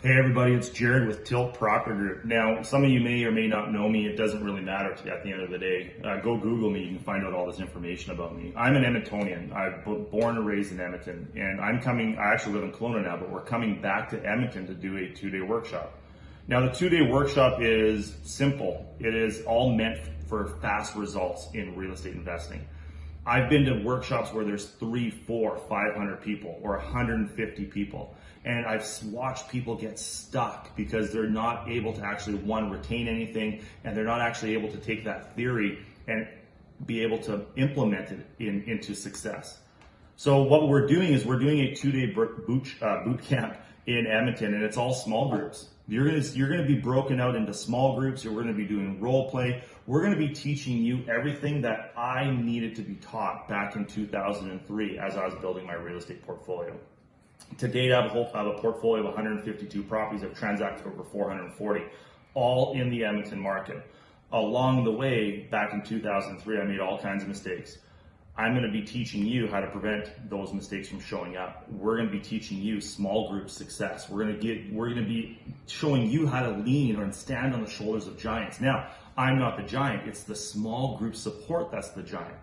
Hey everybody, it's Jared with Tilt Property Group. Now, some of you may or may not know me. It doesn't really matter to you at the end of the day. Go Google me, you can find out all this information about me. I'm an Edmontonian. I'm born and raised in Edmonton, and I actually live in Kelowna now, but we're coming back to Edmonton to do a 2-day workshop. Now, the 2-day workshop is simple. It is all meant for fast results in real estate investing. I've been to workshops where there's 300, 400, 500 people or 150 people. And I've watched people get stuck because they're not able to actually, one, retain anything, and they're not actually able to take that theory and be able to implement it into success. So what we're doing is we're doing a 2-day boot camp in Edmonton, and it's all small groups. You're gonna be broken out into small groups. We're gonna be doing role play. We're gonna be teaching you everything that I needed to be taught back in 2003 as I was building my real estate portfolio. To date, I have a portfolio of 152 properties. I've transacted over 440, all in the Edmonton market. Along the way, back in 2003, I made all kinds of mistakes. I'm going to be teaching you how to prevent those mistakes from showing up. We're going to be teaching you small group success. We're going to be showing you how to lean or stand on the shoulders of giants. Now, I'm not the giant. It's the small group support that's the giant.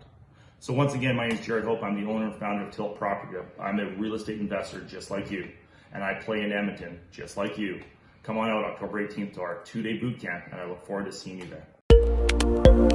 So once again, my name is Jared Hope. I'm the owner and founder of Tilt Property Group. I'm a real estate investor just like you, and I play in Edmonton just like you. Come on out October 18th to our 2-day boot camp, and I look forward to seeing you there.